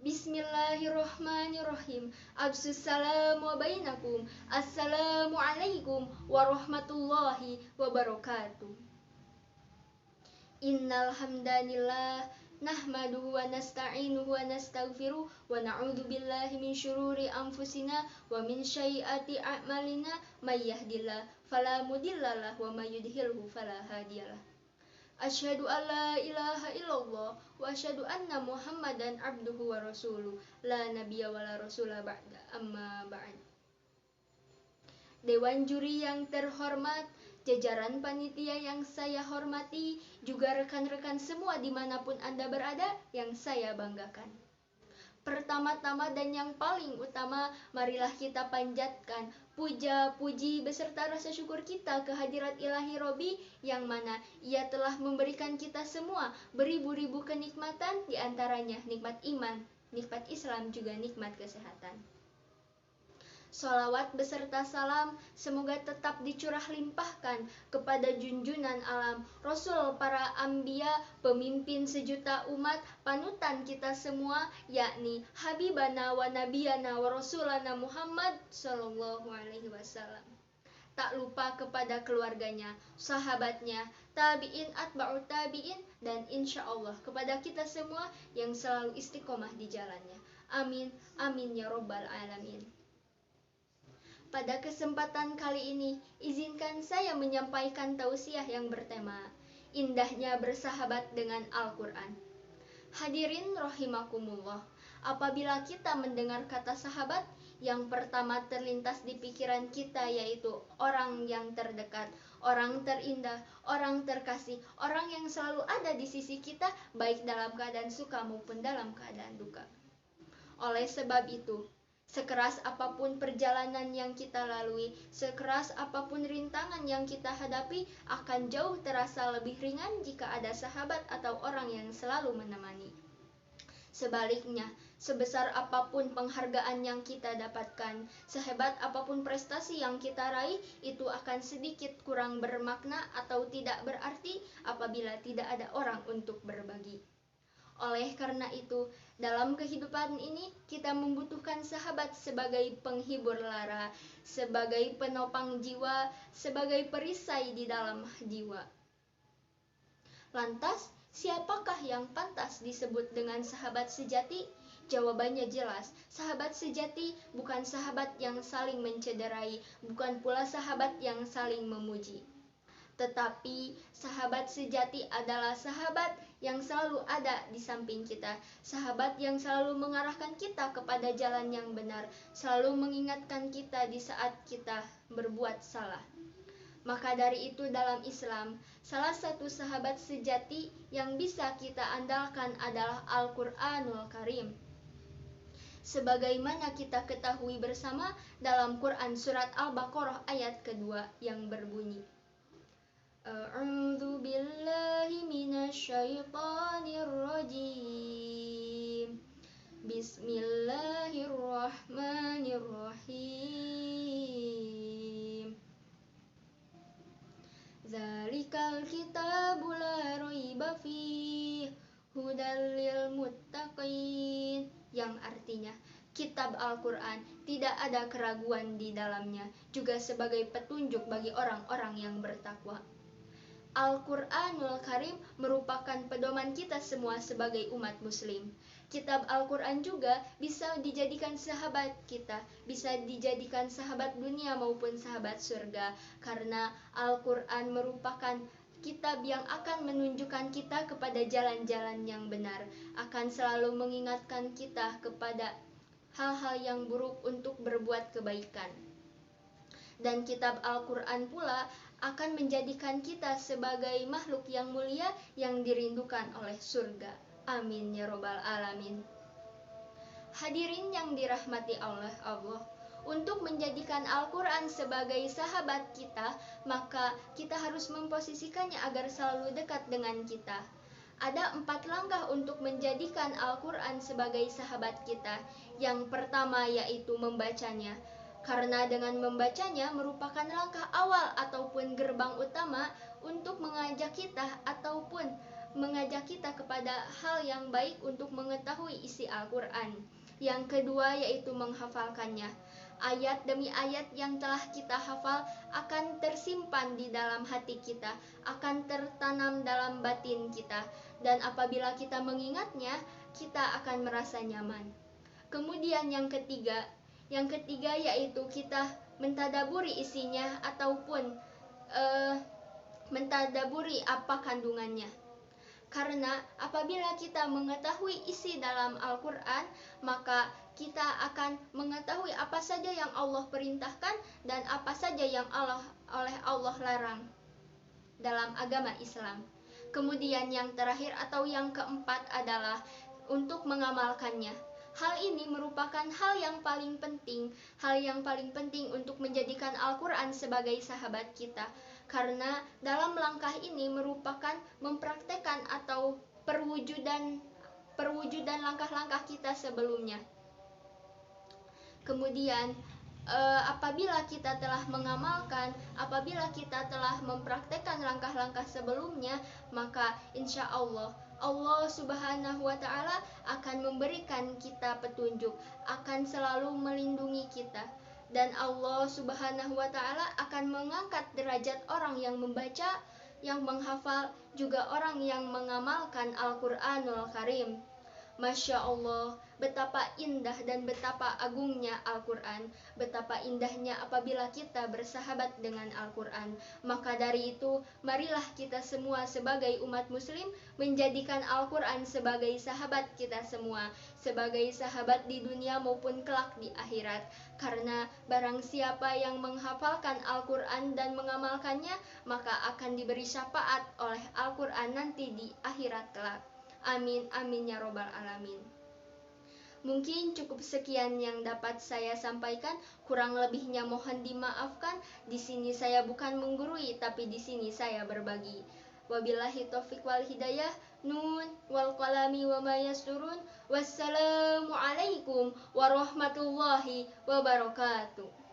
Bismillahirrahmanirrahim. Assalamu bainakum. Assalamualaikum warahmatullahi wabarakatuh. Innal hamdanillah nahmaduhu wa nasta'inuhu wa nastaghfiruh wa na'udzu billahi min syururi anfusina wa min sayyiati a'malina may yahdihillahu fala mudhillalah wa may yudhlilhu fala hadiyalah. Asyhadu an la ilaha illallah wa asyhadu anna Muhammadan abduhu wa rasuluh la nabiyya wa la rasula ba'da amma ba'd. Dewan juri yang terhormat, jajaran panitia yang saya hormati, juga rekan-rekan semua dimanapun Anda berada yang saya banggakan. Pertama-tama dan yang paling utama, marilah kita panjatkan puja, puji beserta rasa syukur kita ke hadirat ilahi Robi yang mana ia telah memberikan kita semua beribu-ribu kenikmatan, diantaranya nikmat iman, nikmat Islam, juga nikmat kesehatan. Sholawat beserta salam semoga tetap dicurah limpahkan kepada junjunan alam, Rasul para anbiya, pemimpin sejuta umat, panutan kita semua, yakni Habibana wa Nabiyana wa Rasulana Muhammad sallallahu alaihi wasallam. Tak lupa kepada keluarganya, sahabatnya, tabi'in, atba'ut tabi'in, dan insya Allah kepada kita semua yang selalu istiqomah di jalannya. Amin, amin ya robbal alamin. Pada kesempatan kali ini, izinkan saya menyampaikan tausiah yang bertema indahnya bersahabat dengan Al-Quran. Hadirin rahimakumullah, apabila kita mendengar kata sahabat, yang pertama terlintas di pikiran kita yaitu orang yang terdekat, orang terindah, orang terkasih, orang yang selalu ada di sisi kita baik dalam keadaan suka maupun dalam keadaan duka. Oleh sebab itu, sekeras apapun perjalanan yang kita lalui, sekeras apapun rintangan yang kita hadapi, akan jauh terasa lebih ringan jika ada sahabat atau orang yang selalu menemani. Sebaliknya, sebesar apapun penghargaan yang kita dapatkan, sehebat apapun prestasi yang kita raih, itu akan sedikit kurang bermakna atau tidak berarti apabila tidak ada orang untuk berbagi. Oleh karena itu, dalam kehidupan ini kita membutuhkan sahabat sebagai penghibur lara, sebagai penopang jiwa, sebagai perisai di dalam jiwa. Lantas, siapakah yang pantas disebut dengan sahabat sejati? Jawabannya jelas, sahabat sejati bukan sahabat yang saling mencederai, bukan pula sahabat yang saling memuji. Tetapi sahabat sejati adalah sahabat yang selalu ada di samping kita, sahabat yang selalu mengarahkan kita kepada jalan yang benar, selalu mengingatkan kita di saat kita berbuat salah. Maka dari itu dalam Islam, salah satu sahabat sejati yang bisa kita andalkan adalah Al-Quranul Karim. Sebagaimana kita ketahui bersama dalam Quran surat Al-Baqarah ayat kedua yang berbunyi, A'udzu billahi minasyaitonir rajim. Bismillahirrahmanirrahim. Dzalikal kitabu la raiba fihi hudal lil muttaqin, yang artinya kitab Al-Quran tidak ada keraguan di dalamnya, juga sebagai petunjuk bagi orang-orang yang bertakwa. Al-Quranul Karim merupakan pedoman kita semua sebagai umat muslim. Kitab Al-Quran juga bisa dijadikan sahabat kita, bisa dijadikan sahabat dunia maupun sahabat surga, karena Al-Quran merupakan kitab yang akan menunjukkan kita kepada jalan-jalan yang benar, akan selalu mengingatkan kita kepada hal-hal yang buruk untuk berbuat kebaikan. Dan kitab Al-Quran pula akan menjadikan kita sebagai makhluk yang mulia yang dirindukan oleh surga. Amin ya robbal alamin. Hadirin yang dirahmati Allah, untuk menjadikan Al-Quran sebagai sahabat kita, maka kita harus memposisikannya agar selalu dekat dengan kita. Ada 4 langkah untuk menjadikan Al-Quran sebagai sahabat kita. Yang pertama yaitu membacanya. Karena dengan membacanya merupakan langkah awal ataupun gerbang utama untuk mengajak kita ataupun mengajak kita kepada hal yang baik untuk mengetahui isi Al-Quran. Yang kedua yaitu menghafalkannya. Ayat demi ayat yang telah kita hafal akan tersimpan di dalam hati kita, akan tertanam dalam batin kita, dan apabila kita mengingatnya, kita akan merasa nyaman. Kemudian yang ketiga yaitu kita mentadaburi isinya ataupun mentadaburi apa kandungannya. Karena apabila kita mengetahui isi dalam Al-Quran, maka kita akan mengetahui apa saja yang Allah perintahkan dan apa saja yang oleh Allah larang dalam agama Islam. Kemudian yang terakhir atau yang keempat adalah untuk mengamalkannya. Hal ini merupakan hal yang paling penting untuk menjadikan Al-Quran sebagai sahabat kita. Karena dalam langkah ini merupakan mempraktekkan atau perwujudan langkah-langkah kita sebelumnya. Kemudian apabila kita telah mengamalkan, apabila kita telah mempraktekkan langkah-langkah sebelumnya, maka insya Allah Subhanahu wa Ta'ala akan memberikan kita petunjuk, akan selalu melindungi kita. Dan Allah Subhanahu wa Ta'ala akan mengangkat derajat orang yang membaca, yang menghafal, juga orang yang mengamalkan Al-Quranul Karim. Masya Allah, betapa indah dan betapa agungnya Al-Quran, betapa indahnya apabila kita bersahabat dengan Al-Quran. Maka dari itu, marilah kita semua sebagai umat muslim menjadikan Al-Quran sebagai sahabat kita semua, sebagai sahabat di dunia maupun kelak di akhirat. Karena barang siapa yang menghafalkan Al-Quran dan mengamalkannya, maka akan diberi syafaat oleh Al-Quran nanti di akhirat kelak. Amin, amin ya robbal alamin. Mungkin cukup sekian yang dapat saya sampaikan, kurang lebihnya mohon dimaafkan. Di sini saya bukan menggurui, tapi di sini saya berbagi. Wabillahi taufiq wal hidayah. Nun wal qalami wa ma yasturun. Wassalamualaikum warahmatullahi wabarakatuh.